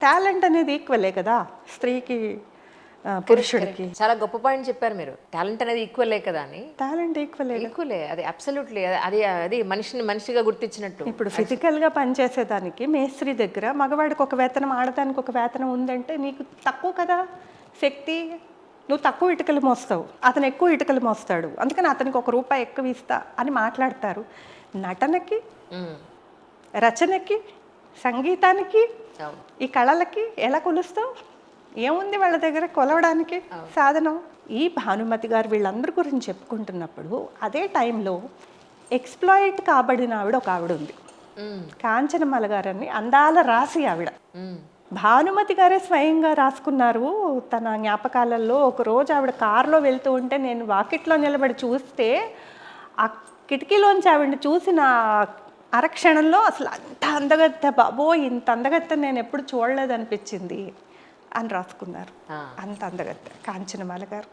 Talent అనేది ఈక్వలే కదా స్త్రీకి పురుషుడికి. చాలా గొప్ప పాయింట్ చెప్పారు మీరు. టాలెంట్ అనేది ఈక్వలే కదా అని. టాలెంట్ ఈక్వలే. ఈక్వలే, అది అబ్సల్యూట్లీ. అది అది మనిషిని మనిషిగా గుర్తించినట్టు. ఇప్పుడు ఫిజికల్గా పనిచేసేదానికి మేస్త్రి దగ్గర మగవాడికి ఒక వేతనం, ఆడదానికి ఒక వేతనం ఉందంటే నీకు తక్కువ కదా శక్తి. నువ్వు తక్కువ ఇటుకలు మోస్తావు, అతను ఎక్కువ ఇటుకలు మోస్తాడు, అందుకని అతనికి ₹1 ఎక్కువ ఇస్తా అని మాట్లాడతారు. నటనకి, రచనకి, సంగీతానికి, ఈ కళలకి ఎలా కొలుస్తావు? ఏముంది వాళ్ళ దగ్గర కొలవడానికి సాధనం? ఈ భానుమతి గారు వీళ్ళందరి గురించి చెప్పుకుంటున్నప్పుడు అదే టైంలో ఎక్స్ప్లాయిట్ కాబడిన ఒక ఆవిడ ఉంది, కాంచనమాల గారని, అందాల రాసి ఆవిడ. భానుమతి గారే స్వయంగా రాసుకున్నారు తన జ్ఞాపకాలలో. ఒకరోజు ఆవిడ కారులో వెళ్తూ ఉంటే నేను వాకిట్లో నిలబడి చూస్తే ఆ కిటికీలోంచి ఆవిడని చూసిన అరక్షణంలో అసలు అంత అందగత్తె, బాబోయ్ ఇంత అందగత్తె నేను ఎప్పుడు చూడలేదనిపించింది అని రాసుకున్నారు. అంత అందగత్తె కాంచనమాల గారు.